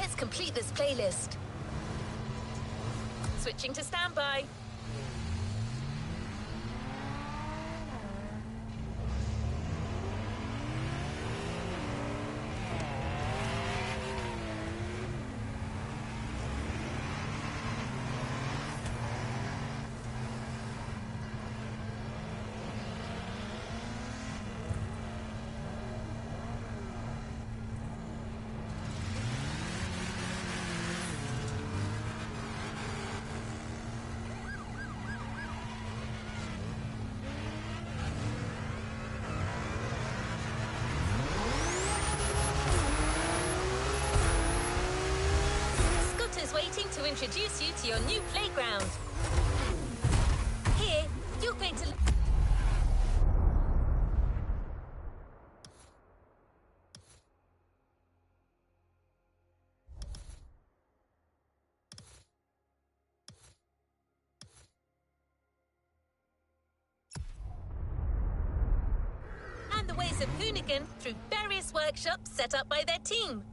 Let's complete this playlist. Switching to standby. Waiting to introduce you to your new playground. Here, you're going to... and the ways of Hoonigan through various workshops set up by their team.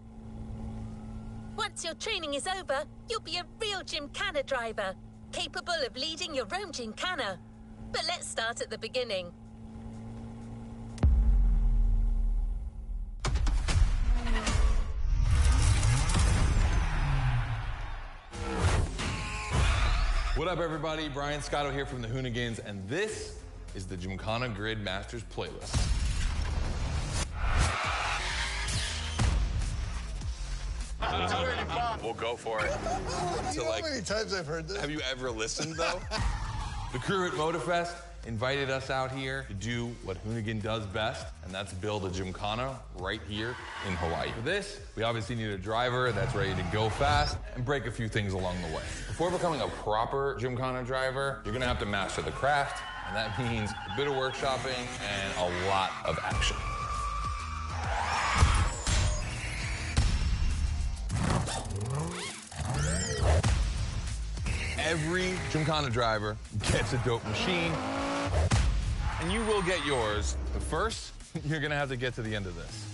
Once your training is over, you'll be a real Gymkhana driver, capable of leading your own Gymkhana. But let's start at the beginning. What up, everybody? Brian Scotto here from the Hoonigans, and this is the Gymkhana Grid Masters playlist. We'll go for it. You know how many times I've heard this? Have you ever listened, though? The crew at MOTORFEST invited us out here to do what Hoonigan does best, and that's build a Gymkhana right here in Hawaii. For this, we obviously need a driver that's ready to go fast and break a few things along the way. Before becoming a proper Gymkhana driver, you're gonna have to master the craft, and that means a bit of workshopping and a lot of action. Every Gymkhana driver gets a dope machine, and you will get yours. But first, you're gonna have to get to the end of this.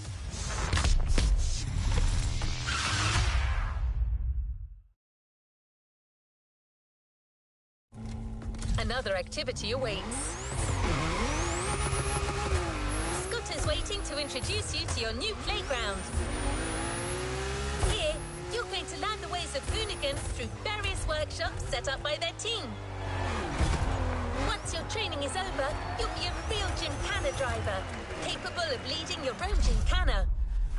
Another activity awaits. Scott is waiting to introduce you to your new playground. Here, you're going to learn the ways of Hoonigan through various workshops set up by their team. Once your training is over, you'll be a real Gymkhana driver, capable of leading your own Gymkhana.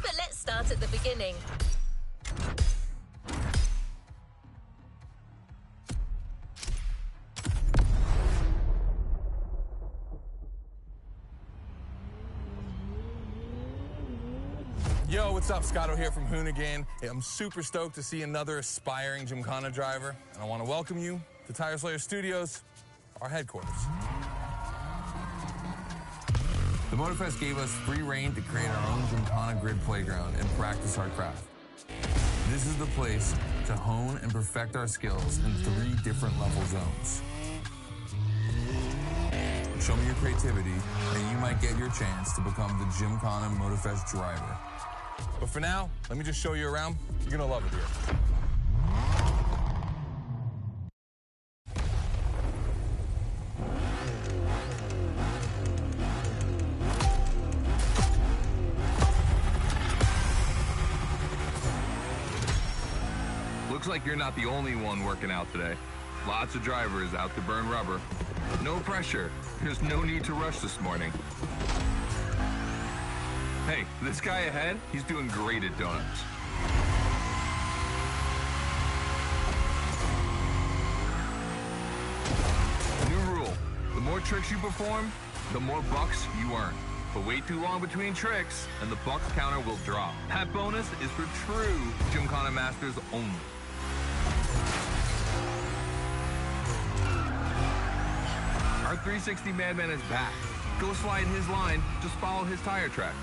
But let's start at the beginning. Yo, what's up? Scotto here from Hoonigan. Hey, I'm super stoked to see another aspiring Gymkhana driver, and I want to welcome you to Tire Slayer Studios, our headquarters. The MOTORFEST gave us free reign to create our own Gymkhana Grid playground and practice our craft. This is the place to hone and perfect our skills in 3 different level zones. Show me your creativity, and you might get your chance to become the Gymkhana MOTORFEST driver. But for now, let me just show you around. You're gonna love it here. Looks like you're not the only one working out today. Lots of drivers out to burn rubber. No pressure. There's no need to rush this morning. Hey, this guy ahead, he's doing great at donuts. New rule, the more tricks you perform, the more bucks you earn. But wait too long between tricks, and the bucks counter will drop. That bonus is for true Gymkhana masters only. Our 360 Madman is back. Go slide his line, just follow his tire tracks.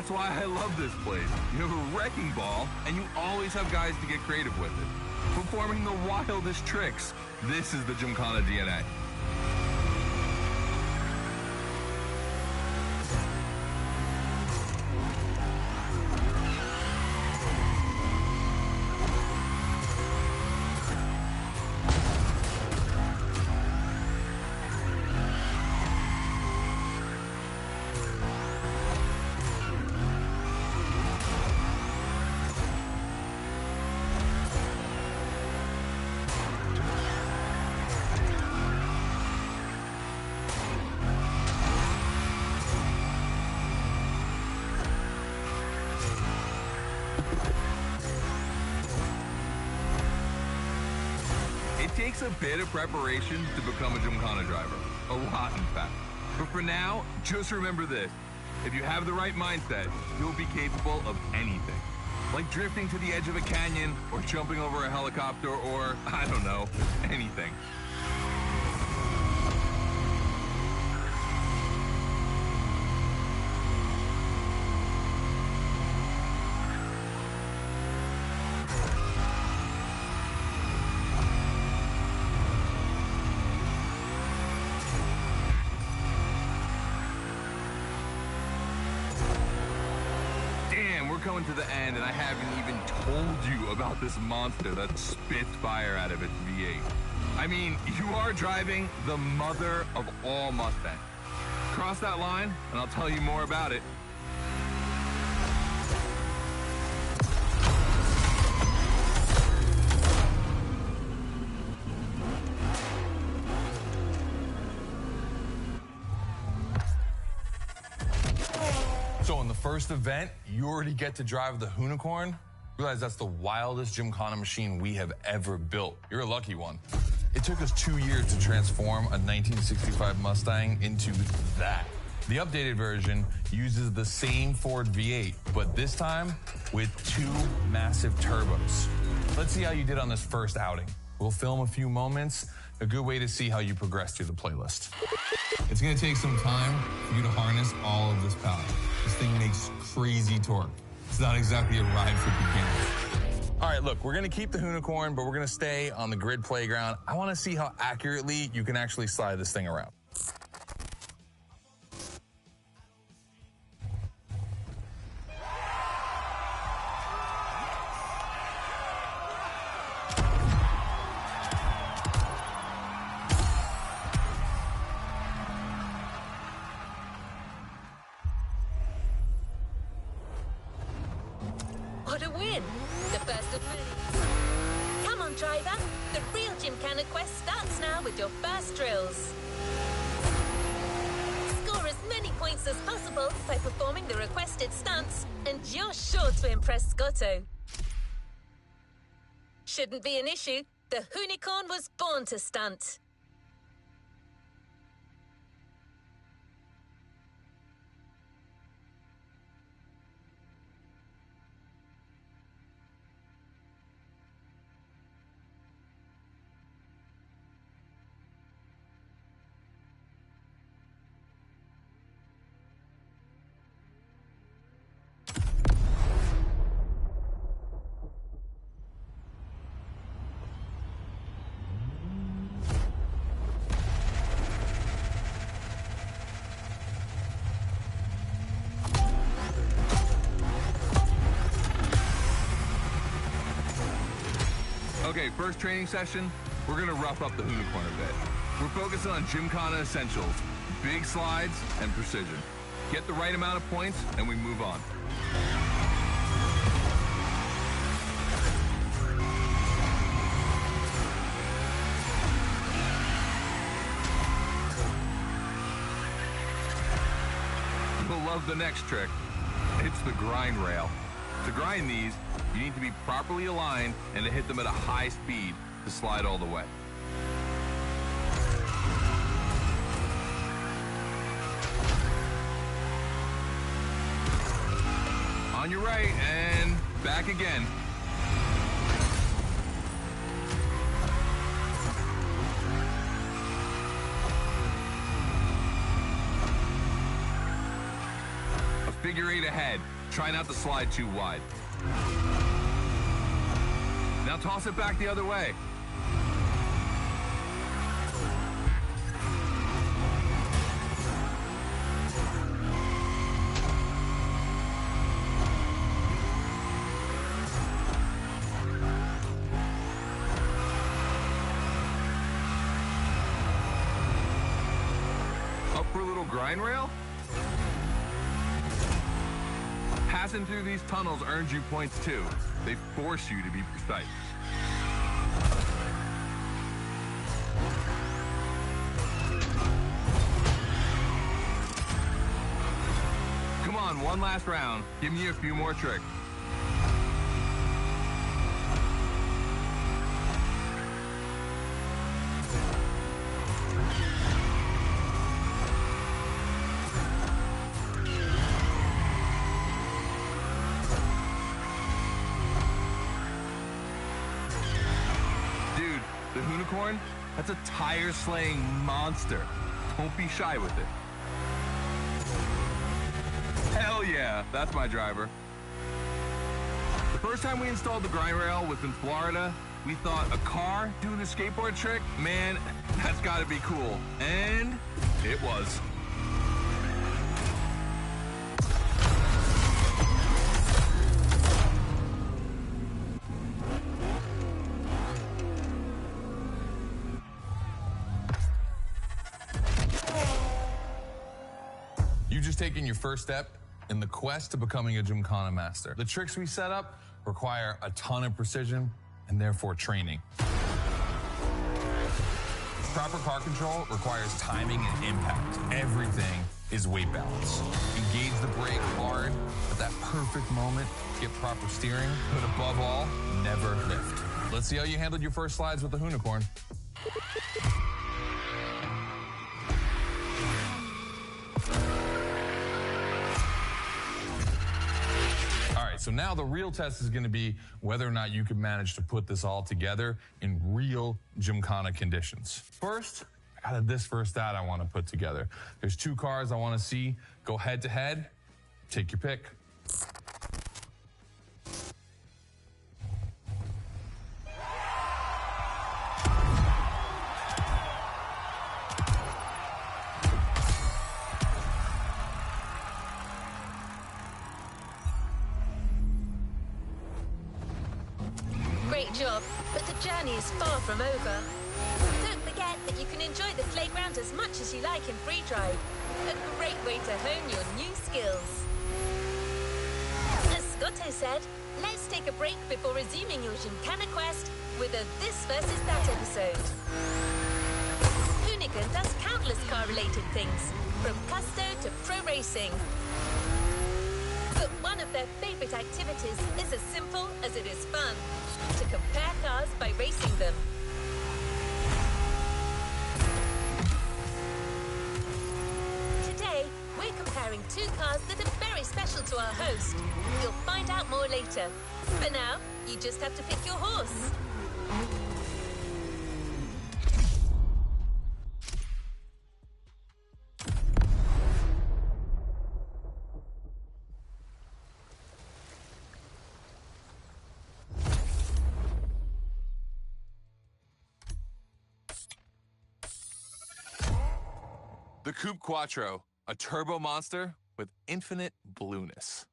That's why I love this place. You have a wrecking ball, and you always have guys to get creative with it, performing the wildest tricks. This is the Gymkhana DNA. It takes a bit of preparation to become a Gymkhana driver. A lot, in fact. But for now, just remember this. If you have the right mindset, you'll be capable of anything. Like drifting to the edge of a canyon, or jumping over a helicopter, or, I don't know, anything. Coming to the end, and I haven't even told you about this monster that spits fire out of its V8. I mean, you are driving the mother of all Mustangs. Cross that line, and I'll tell you more about it. So in the first event, you already get to drive the Unicorn. Realize that's the wildest Gymkhana machine we have ever built. You're a lucky one. It took us 2 years to transform a 1965 Mustang into that. The updated version uses the same Ford V8, but this time with 2 massive turbos. Let's see how you did on this first outing. We'll film a few moments, a good way to see how you progress through the playlist. It's gonna take some time for you to harness all of this power. This thing makes crazy torque. It's not exactly a ride for beginners. All right, look, we're gonna keep the Unicorn, but we're gonna stay on the grid playground. I wanna see how accurately you can actually slide this thing around. What a win! The first of many. Come on, driver. The real Gymkhana quest starts now with your first drills. Score as many points as possible by performing the requested stunts, and you're sure to impress Scotto. Shouldn't be an issue. The Unicorn was born to stunt. Okay, first training session, we're gonna rough up the Unicorn a bit. We're focusing on Gymkhana essentials, big slides, and precision. Get the right amount of points, and we move on. You'll love the next trick. It's the grind rail. To grind these, you need to be properly aligned and to hit them at a high speed to slide all the way. On your right and back again. A figure eight ahead. Try not to slide too wide. Now toss it back the other way. Up for a little grind rail? Passing through these tunnels earns you points too. They force you to be precise. Come on, one last round. Give me a few more tricks. The unicorn, that's a tire-slaying monster. Don't be shy with it. Hell yeah, that's my driver. The first time we installed the grind rail was in Florida. We thought a car doing a skateboard trick, man, that's gotta be cool. And it was. You've just taken your first step in the quest to becoming a Gymkhana master. The tricks we set up require a ton of precision and therefore training. Proper car control requires timing and impact. Everything is weight balance. Engage the brake hard at that perfect moment, get proper steering, but above all, never lift. Let's see how you handled your first slides with the unicorn. So now the real test is going to be whether or not you can manage to put this all together in real Gymkhana conditions. First, I got a this versus that I want to put together. There's two cars I want to see go head to head. Take your pick. Great job, but the journey is far from over. Don't forget that you can enjoy the playground as much as you like in free drive. A great way to hone your new skills. As Scotto said, let's take a break before resuming your Gymkhana quest with a This versus That episode. Hoonigan does countless car-related things, from custo to pro racing. But one of their favorite activities is as simple as it is fun, to compare cars by racing them. Today, we're comparing two cars that are very special to our host. You'll find out more later. For now, you just have to pick your horse. The Coupe Quattro, a turbo monster with infinite blueness.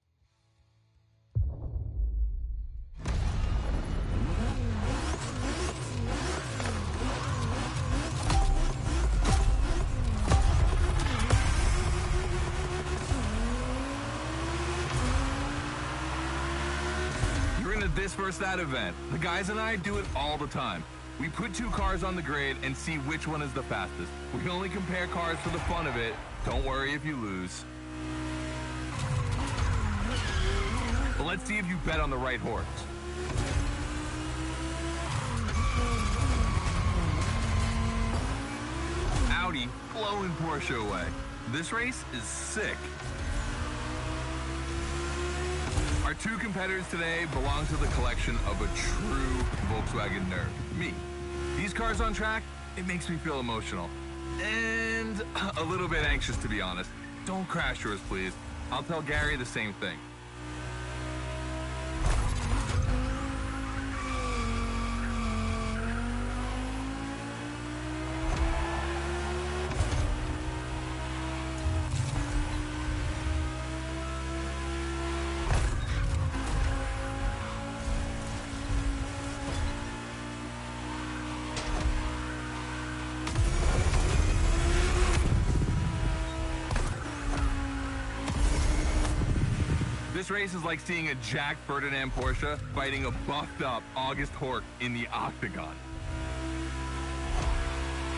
You're in a This versus That event. The guys and I do it all the time. We put two cars on the grid and see which one is the fastest. We only compare cars for the fun of it. Don't worry if you lose. But let's see if you bet on the right horse. Audi blowing Porsche away. This race is sick. Our two competitors today belong to the collection of a true Volkswagen nerd, me. These cars on track, it makes me feel emotional. And a little bit anxious, to be honest. Don't crash yours, please. I'll tell Gary the same thing. This race is like seeing a Jack Ferdinand Porsche fighting a buffed up August Hork in the octagon.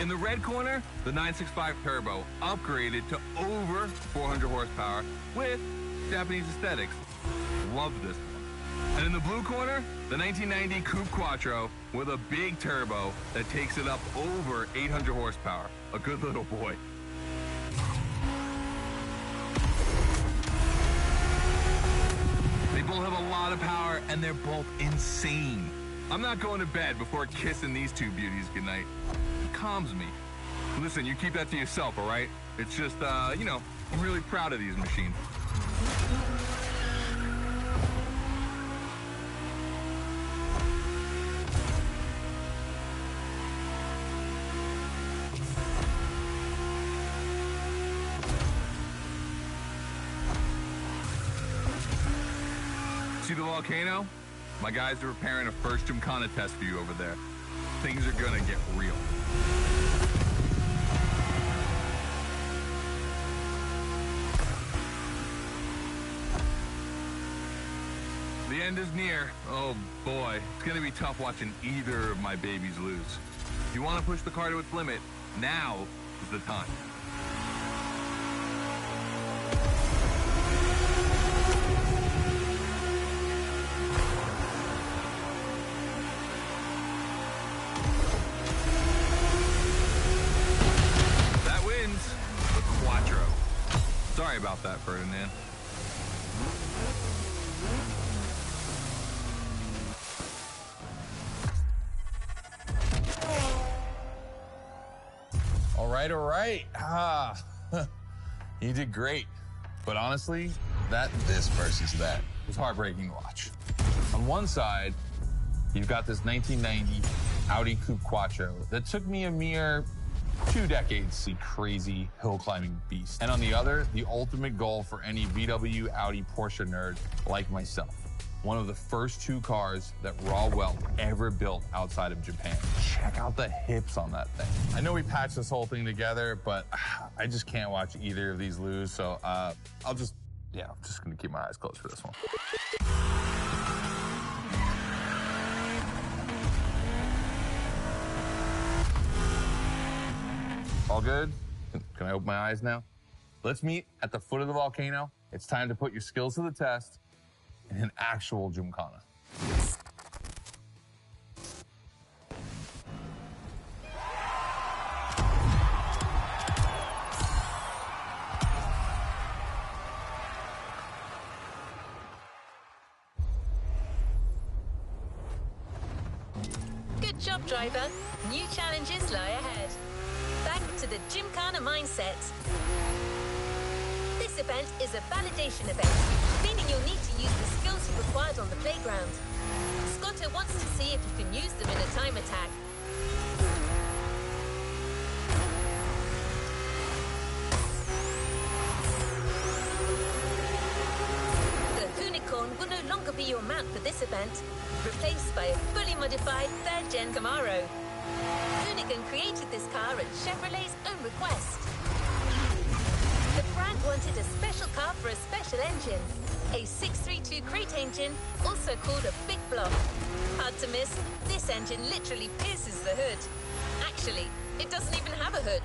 In the red corner, the 965 Turbo upgraded to over 400 horsepower with Japanese aesthetics. Love this one. And in the blue corner, the 1990 Coupe Quattro with a big turbo that takes it up over 800 horsepower. A good little boy. They both have a lot of power, and they're both insane. I'm not going to bed before kissing these two beauties goodnight. It calms me. Listen, you keep that to yourself, all right? It's just, you know, I'm really proud of these machines. See the volcano? My guys are preparing a first Gymkhana test for you over there. Things are gonna get real. The end is near. Oh boy, it's gonna be tough watching either of my babies lose. If you wanna push the car to its limit, now is the time. Sorry about that, Ferdinand. All right. You did great. But honestly, this versus that was heartbreaking to watch. On one side, you've got this 1990 Audi Coupe Quattro that took me a mere 2 decades to see crazy hill climbing beast. And on the other, the ultimate goal for any VW, Audi, Porsche nerd like myself. One of the first 2 cars that Raw Welt ever built outside of Japan. Check out the hips on that thing. I know we patched this whole thing together, but I just can't watch either of these lose. So I'm just gonna keep my eyes closed for this one. All good? Can I open my eyes now? Let's meet at the foot of the volcano. It's time to put your skills to the test in an actual Gymkhana. Good job, driver. New challenges lie ahead. Back to the Gymkhana mindset. This event is a validation event, meaning you'll need to use the skills you required on the playground. Scotto wants to see if you can use them in a time attack. The Unicorn will no longer be your mount for this event, replaced by a fully modified 3rd Gen Camaro. Hoonigan created this car at Chevrolet's own request. The brand wanted a special car for a special engine, a 632 crate engine, also called a big block. Hard to miss, this engine literally pierces the hood. Actually, it doesn't even have a hood.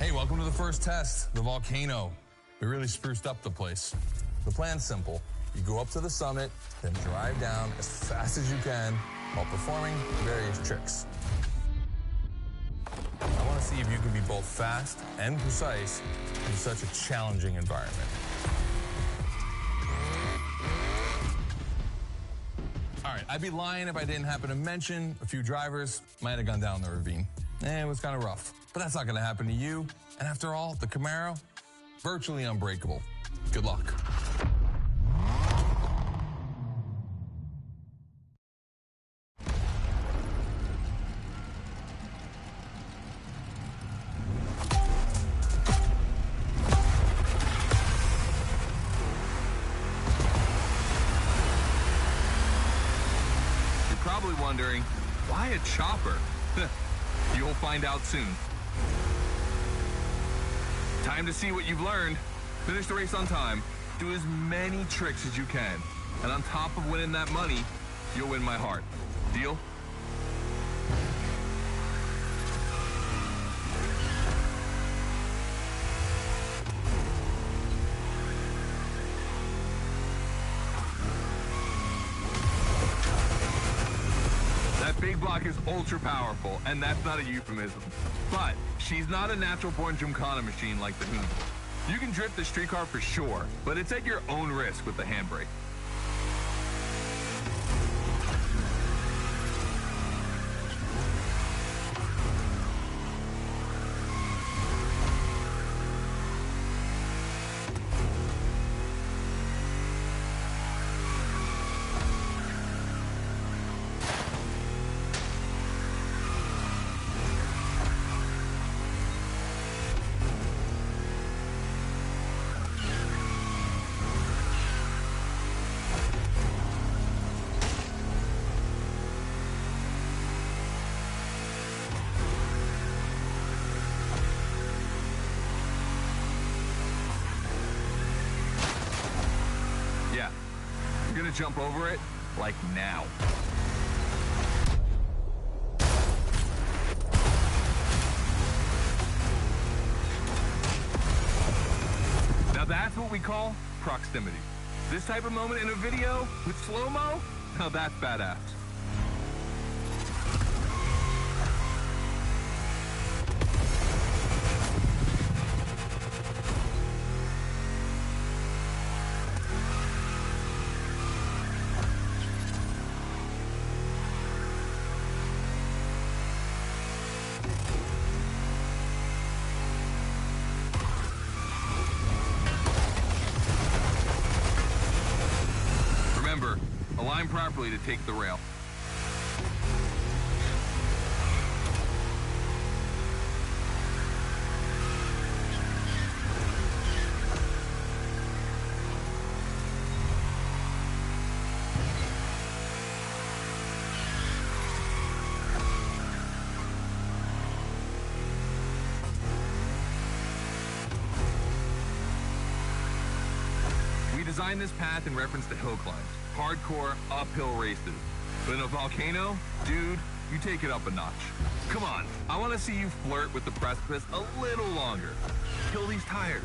Hey, welcome to the first test, the volcano. We really spruced up the place. The plan's simple. You go up to the summit, then drive down as fast as you can while performing various tricks. I want to see if you can be both fast and precise in such a challenging environment. All right, I'd be lying if I didn't happen to mention a few drivers might have gone down the ravine. It was kind of rough, but that's not going to happen to you. And after all, the Camaro, virtually unbreakable. Good luck. You're probably wondering, why a chopper? You'll find out soon. Time to see what you've learned. Finish the race on time. Do as many tricks as you can. And on top of winning that money, you'll win my heart. Deal? That big block is ultra powerful, and that's not a euphemism. But she's not a natural-born Gymkhana machine like the Hoonigan. You can drift the street car for sure, but it's at your own risk with the handbrake. You're gonna jump over it, like now. Now that's what we call proximity. This type of moment in a video with slow-mo, now that's badass. Align properly to take the rail. We designed this path in reference to hill climbs. Hardcore uphill races. But in a volcano, dude, you take it up a notch. Come on, I want to see you flirt with the precipice a little longer. Kill these tires.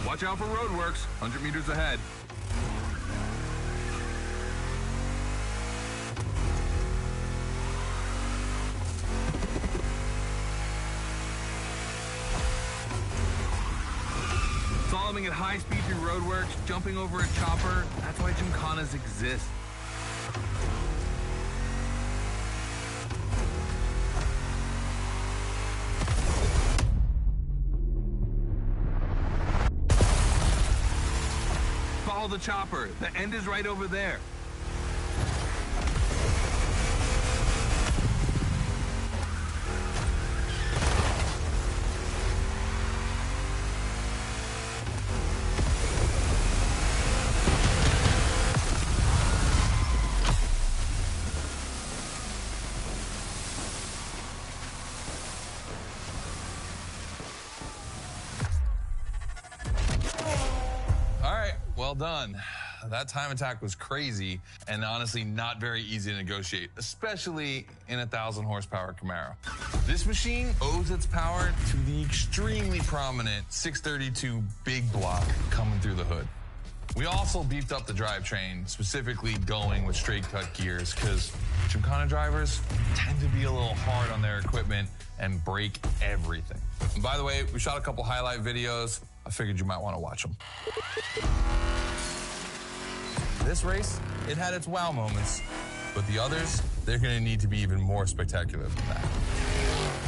Watch out for roadworks, 100 meters ahead. coming at high speed through roadworks, jumping over a chopper. That's why Gymkhanas exist. Follow the chopper. The end is right over there. Well done. That time attack was crazy and honestly not very easy to negotiate, especially in a 1,000 horsepower Camaro. This machine owes its power to the extremely prominent 632 big block coming through the hood. We also beefed up the drivetrain, specifically going with straight cut gears, because Gymkhana drivers tend to be a little hard on their equipment and break everything. And by the way, we shot a couple highlight videos. I figured you might want to watch them. This race, it had its wow moments, but the others, they're going to need to be even more spectacular than that.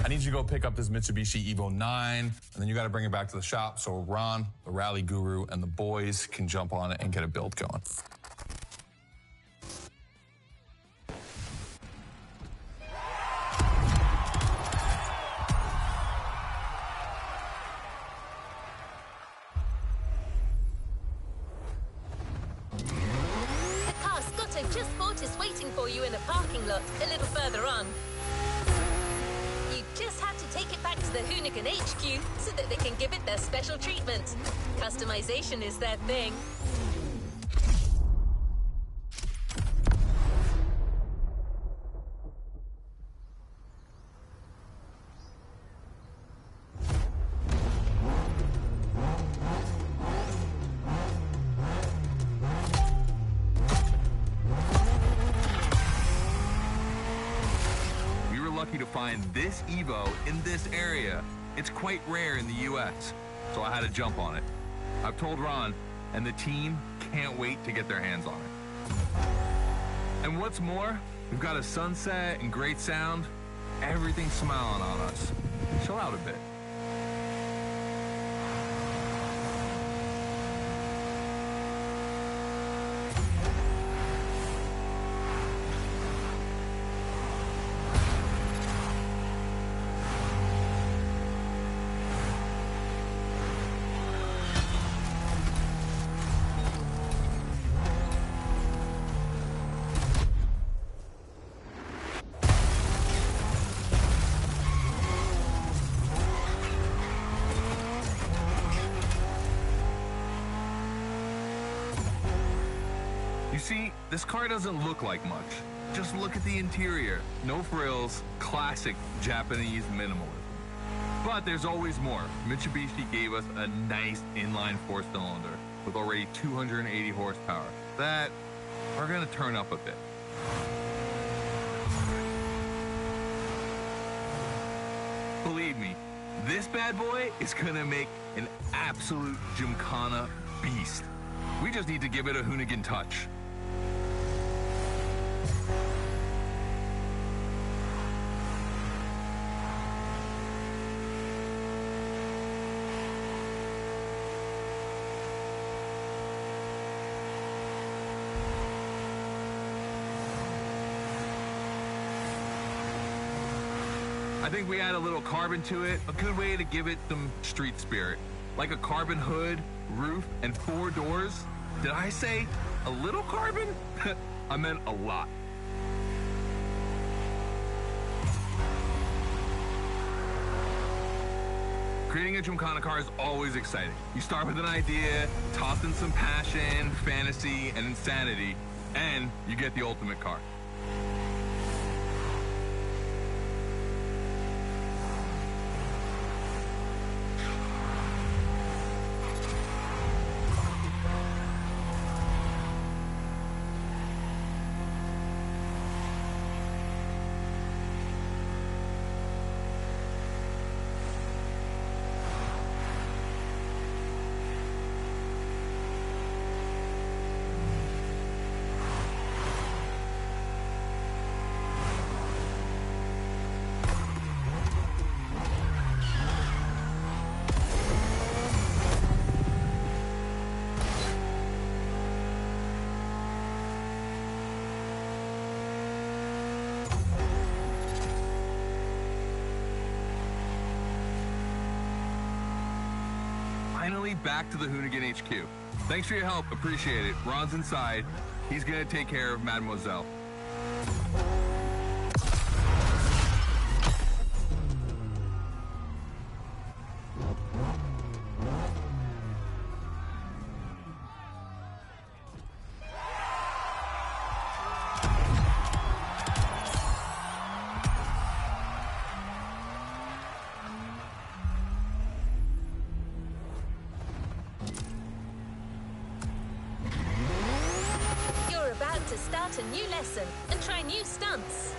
I need you to go pick up this Mitsubishi Evo 9, and then you got to bring it back to the shop so Ron, the rally guru, and the boys can jump on it and get a build going. Just bought is waiting for you in a parking lot a little further on. You just have to take it back to the Hoonigan HQ so that they can give it their special treatment. Customization is their thing. Lucky to find this Evo in this area. It's quite rare in the US, so I had to jump on it. I've told Ron, and the team can't wait to get their hands on it. And what's more, we've got a sunset and great sound. Everything's smiling on us. Chill out a bit. You see, this car doesn't look like much. Just look at the interior. No frills, classic Japanese minimalism. But there's always more. Mitsubishi gave us a nice inline four-cylinder with already 280 horsepower that are gonna turn up a bit. Believe me, this bad boy is gonna make an absolute Gymkhana beast. We just need to give it a Hoonigan touch. I think we add a little carbon to it, a good way to give it some street spirit. Like a carbon hood, roof, and 4 doors. Did I say a little carbon? I meant a lot. Creating a Gymkhana car is always exciting. You start with an idea, toss in some passion, fantasy, and insanity, and you get the ultimate car. finally back to the Hoonigan HQ. Thanks for your help, appreciate it. Ron's inside. He's gonna take care of Mademoiselle. To start a new lesson and try new stunts.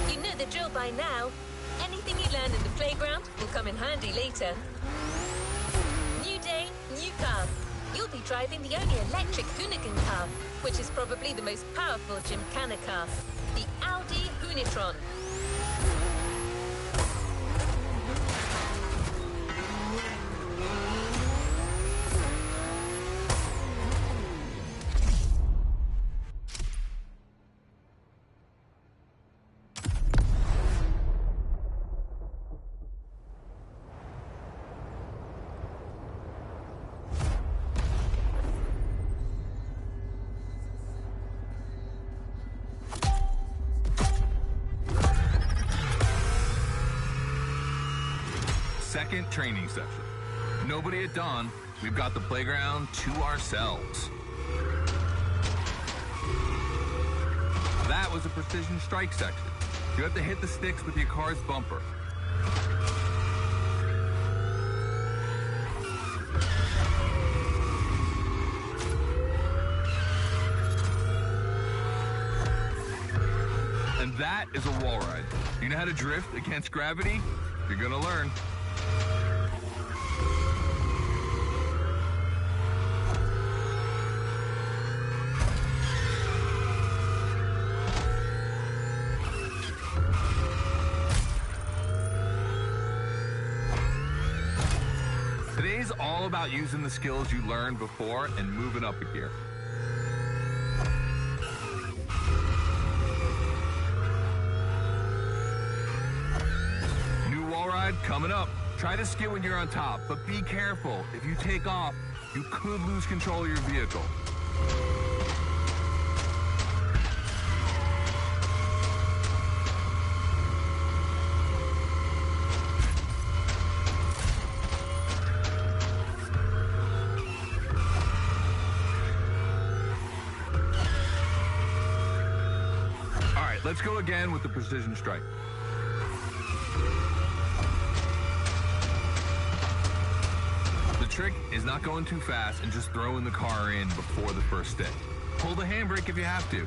You know the drill by now. Anything you learn in the playground will come in handy later. New day, new car. You'll be driving the only electric Hoonigan car, which is probably the most powerful Gymkhana car, the Audi Hoonitron. Second training session. Nobody at dawn. We've got the playground to ourselves. That was a precision strike section. You have to hit the sticks with your car's bumper. And that is a wall ride. You know how to drift against gravity? You're gonna learn. Today's all about using the skills you learned before and moving up a gear. New wall ride coming up. Try to skid when you're on top, but be careful. If you take off, you could lose control of your vehicle. All right, let's go again with the precision strike. The trick is not going too fast and just throwing the car in before the first stick. Pull the handbrake if you have to.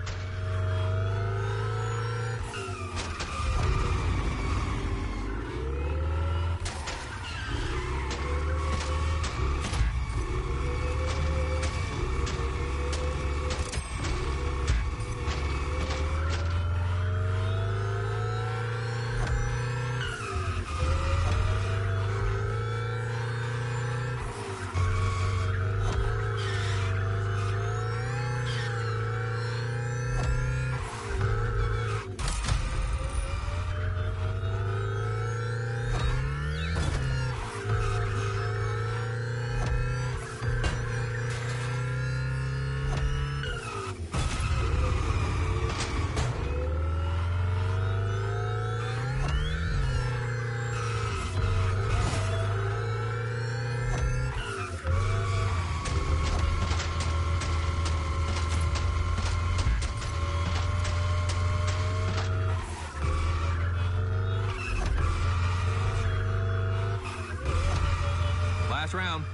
Round,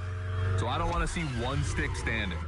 so I don't want to see one stick standing.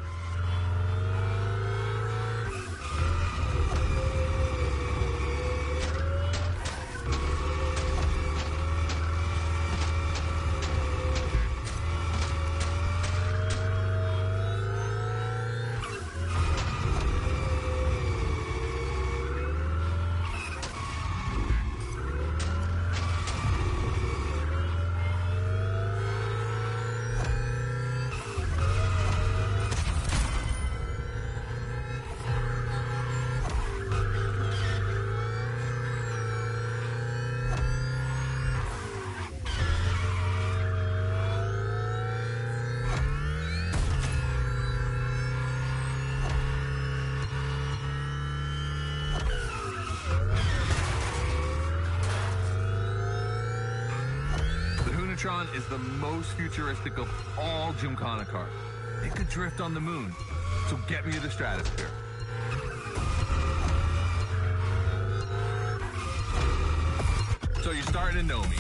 Hoonatron is the most futuristic of all Gymkhana cars. It could drift on the moon, so get me to the stratosphere. So you're starting to know me.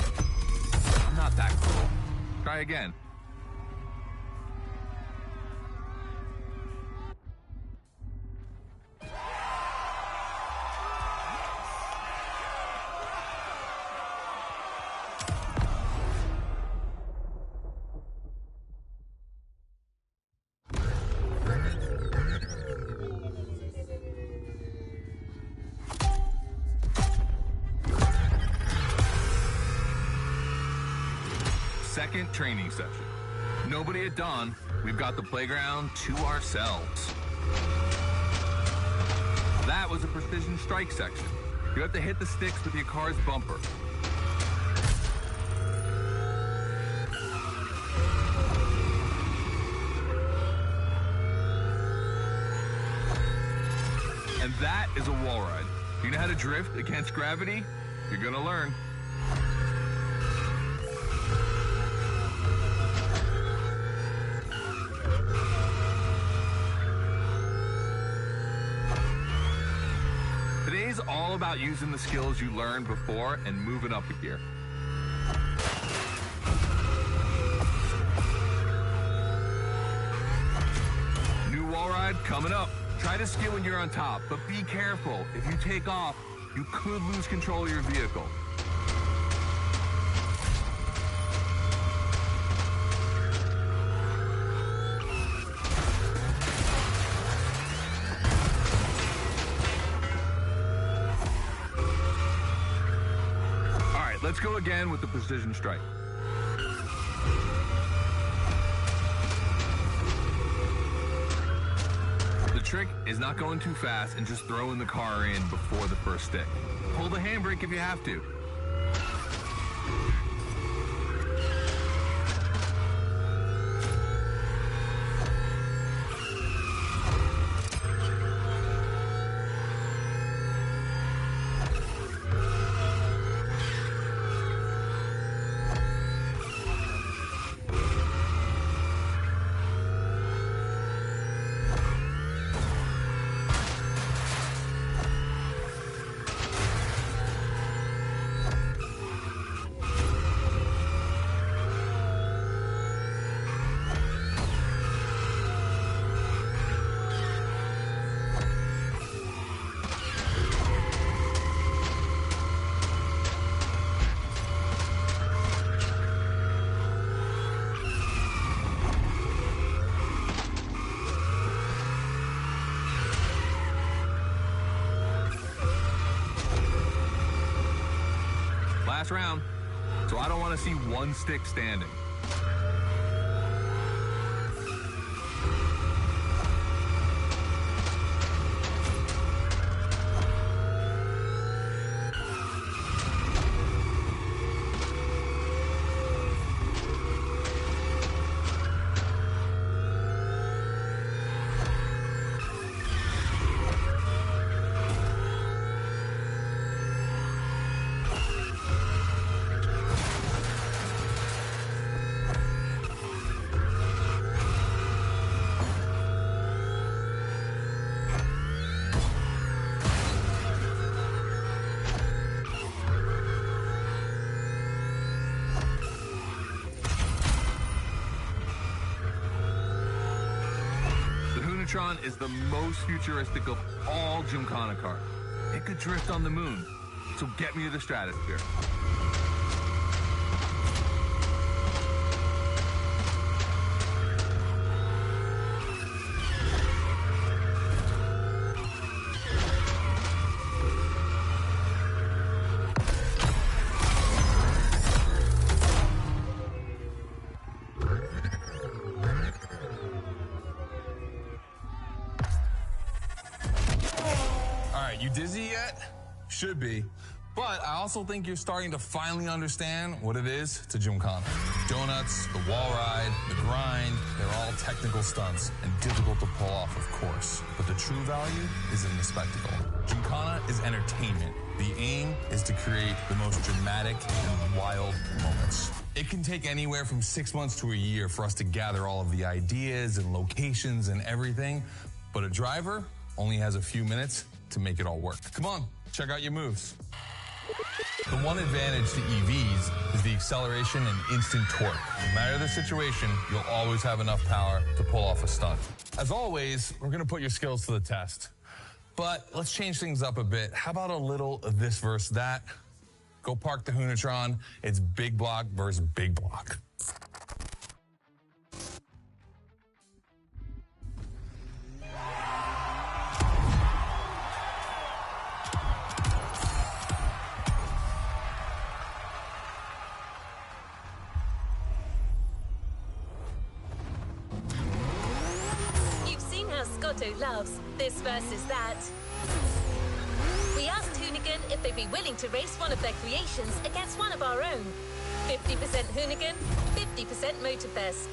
I'm not that cool. Try again. Second training session. Nobody at dawn. We've got the playground to ourselves. That was a precision strike section. You have to hit the sticks with your car's bumper. And that is a wall ride. You know how to drift against gravity? You're gonna learn. Today's all about using the skills you learned before and moving up a gear. New wall ride coming up. Try to skid when you're on top, but be careful. If you take off, you could lose control of your vehicle. Let's go again with the precision strike. The trick is not going too fast and just throwing the car in before the first stick. Pull the handbrake if you have to. Last round, so I don't want to see one stick standing. Hoonatron is the most futuristic of all Gymkhana cars. It could drift on the moon, so get me to the stratosphere. You dizzy yet? Should be. But I also think you're starting to finally understand what it is to Gymkhana. Donuts, the wall ride, the grind, they're all technical stunts and difficult to pull off, of course. But the true value is in the spectacle. Gymkhana is entertainment. The aim is to create the most dramatic and wild moments. It can take anywhere from 6 months to a year for us to gather all of the ideas and locations and everything, but a driver only has a few minutes to make it all work. Come on, check out your moves. The one advantage to EVs is the acceleration and instant torque. No matter the situation, you'll always have enough power to pull off a stunt. As always, we're gonna put your skills to the test. But let's change things up a bit. How about a little of this versus that? Go park the Hoonatron. It's big block versus big block. Scotto loves this versus that. We asked Hoonigan if they'd be willing to race one of their creations against one of our own. 50% Hoonigan, 50% MOTORFEST.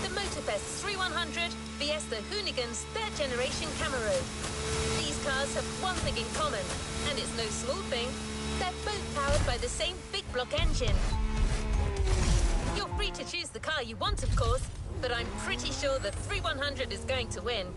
The MOTORFEST 3100 vs the Hoonigan's third generation Camaro. These cars have one thing in common, and it's no small thing. They're both powered by the same big block engine. You're free to choose the car you want, of course, but I'm pretty sure the 3100 is going to win.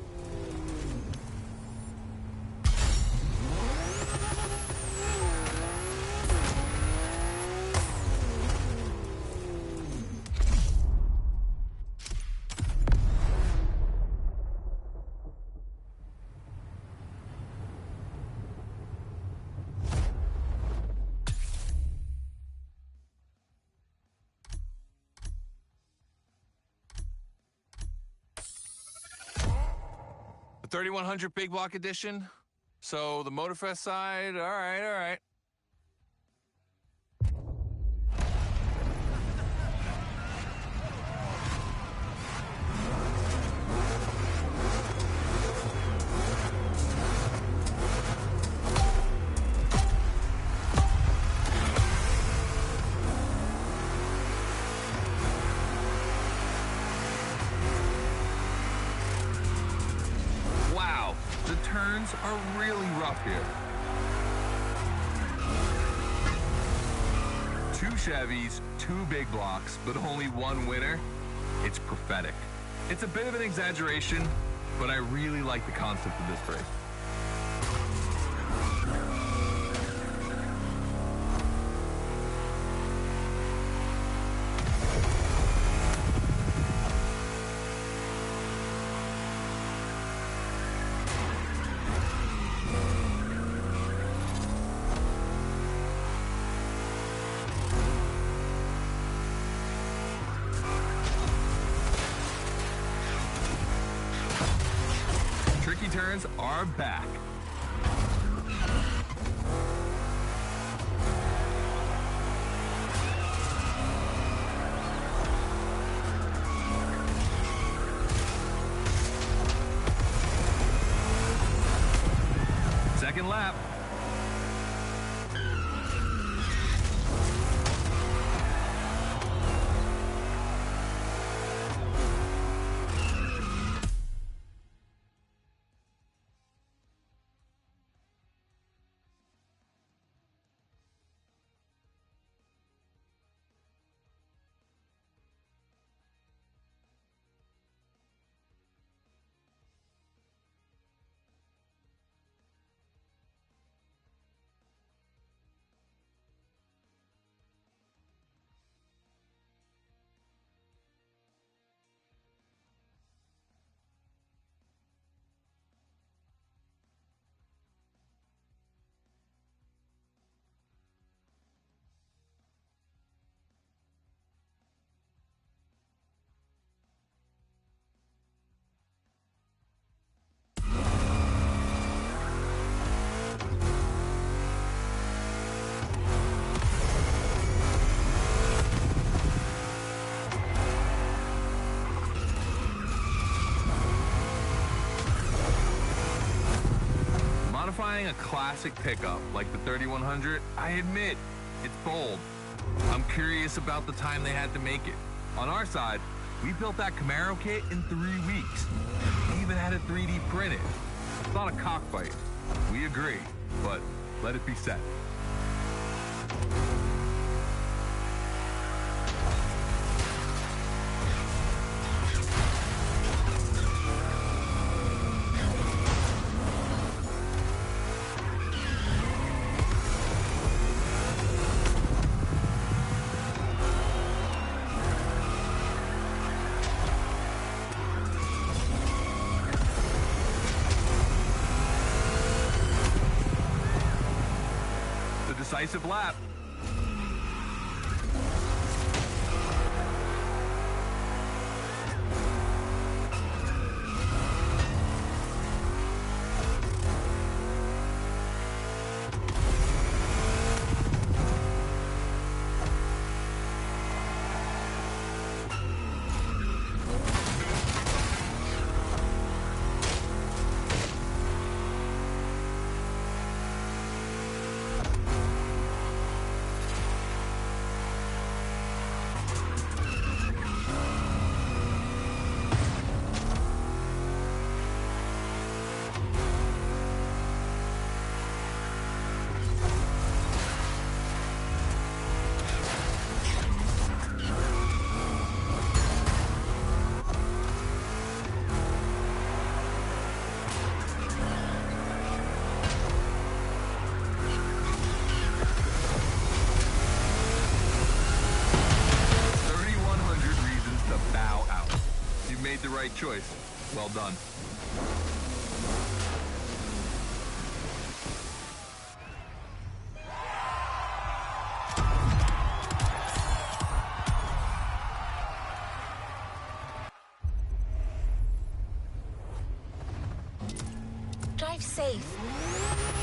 The 3100 big block edition. So the MOTORFEST side, all right. The turns are really rough here. 2 Chevys, 2 big blocks, but only 1 winner. It's prophetic. It's a bit of an exaggeration, but I really like the concept of this race. Tricky turns are back. Second lap. buying a classic pickup like the 3100, I admit, it's bold. I'm curious about the time they had to make it. On our side, we built that Camaro kit in 3 weeks. We even had it 3D printed. It's not a cockfight. We agree, but let it be said. Decisive lap. The right choice. Well done. Drive safe.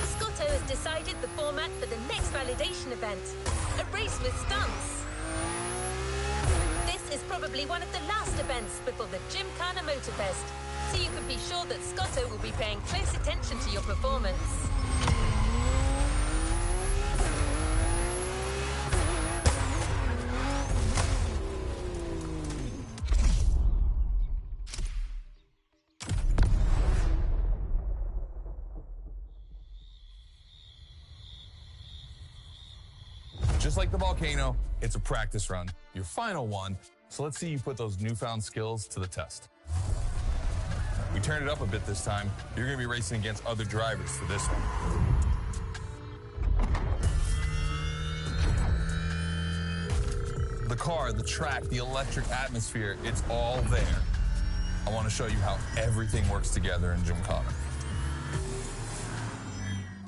Scotto has decided the format for the next validation event, a race with stunts. This is probably one of the last events before the Gymkhana MOTORFEST, so you can be sure that Scotto will be paying close attention to your performance. Just like the volcano, it's a practice run, your final one, so let's see you put those newfound skills to the test. We turned it up a bit this time. You're going to be racing against other drivers for this one. The car, the track, the electric atmosphere, it's all there. I want to show you how everything works together in Gymkhana.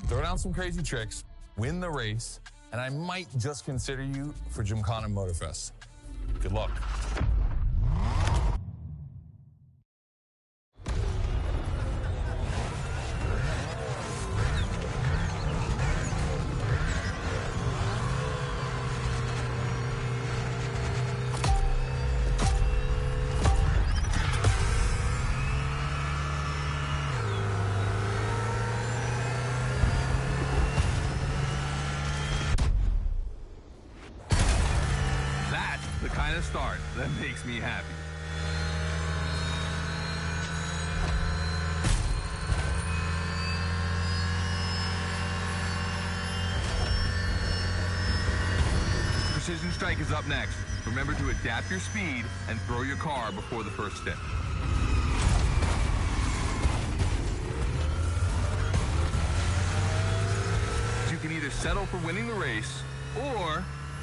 Throw down some crazy tricks, win the race, and I might just consider you for Gymkhana MOTORFEST. Good luck. The kind of start that makes me happy. Precision Strike is up next. Remember to adapt your speed and throw your car before the first stint. You can either settle for winning the race or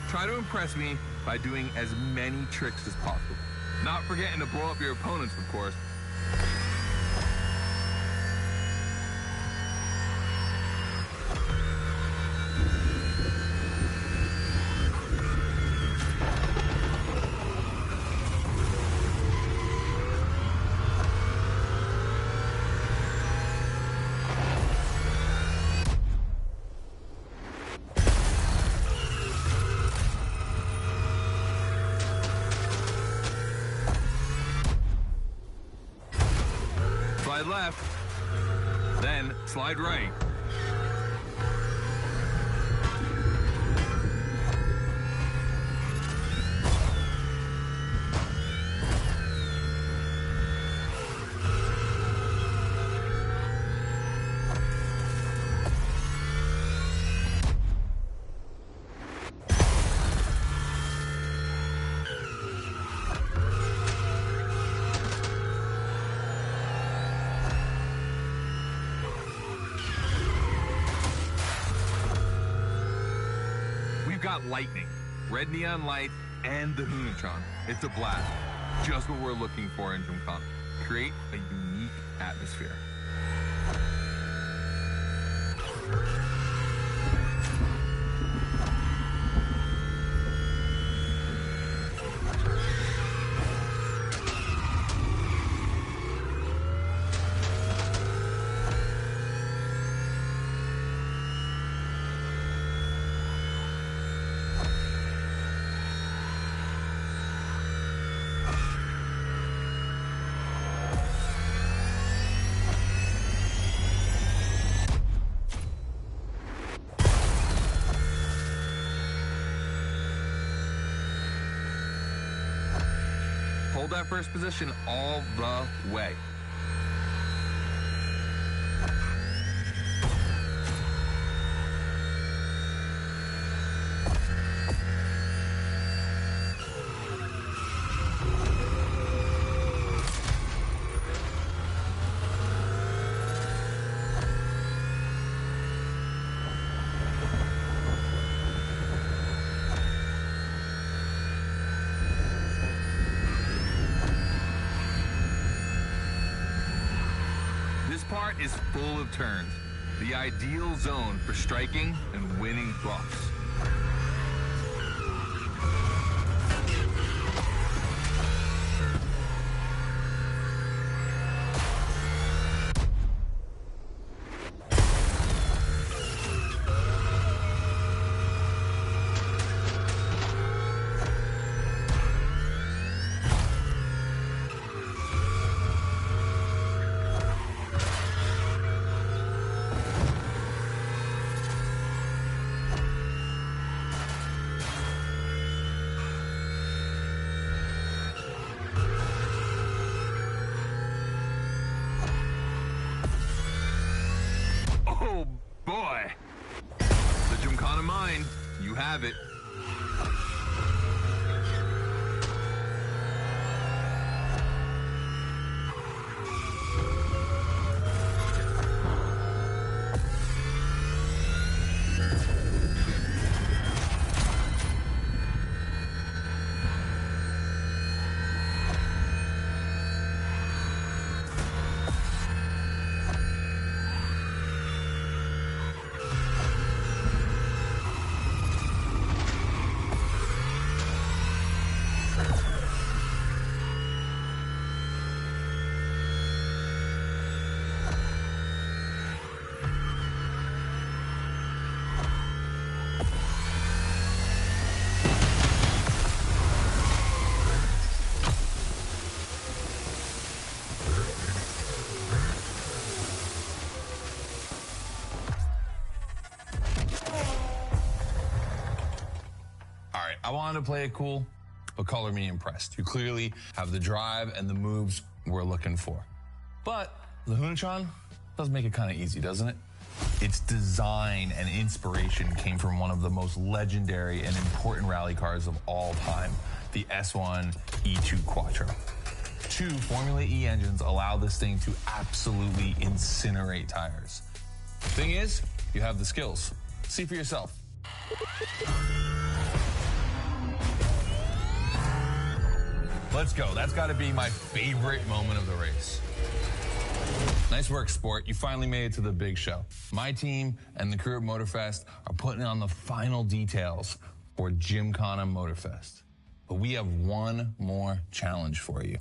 try to impress me by doing as many tricks as possible. Not forgetting to blow up your opponents, of course. Slide left, then slide right. got lightning, red neon lights, and the Hoonatron. It's a blast. Just what we're looking for in Gymkhana. Create a unique atmosphere. Hold that first position all the way. This part is full of turns, the ideal zone for striking and winning bucks. Oh boy! The Gymkhana mind, you have it. I wanted to play it cool, but color me impressed. You clearly have the drive and the moves we're looking for. But the Hoonatron does make it kind of easy, doesn't it? Its design and inspiration came from one of the most legendary and important rally cars of all time, the S1 E2 Quattro. 2 Formula E engines allow this thing to absolutely incinerate tires. Thing is, you have the skills. See for yourself. Let's go. That's got to be my favorite moment of the race. Nice work, Sport. You finally made it to the big show. My team and the crew at MOTORFEST are putting on the final details for Gymkhana MOTORFEST. But we have one more challenge for you.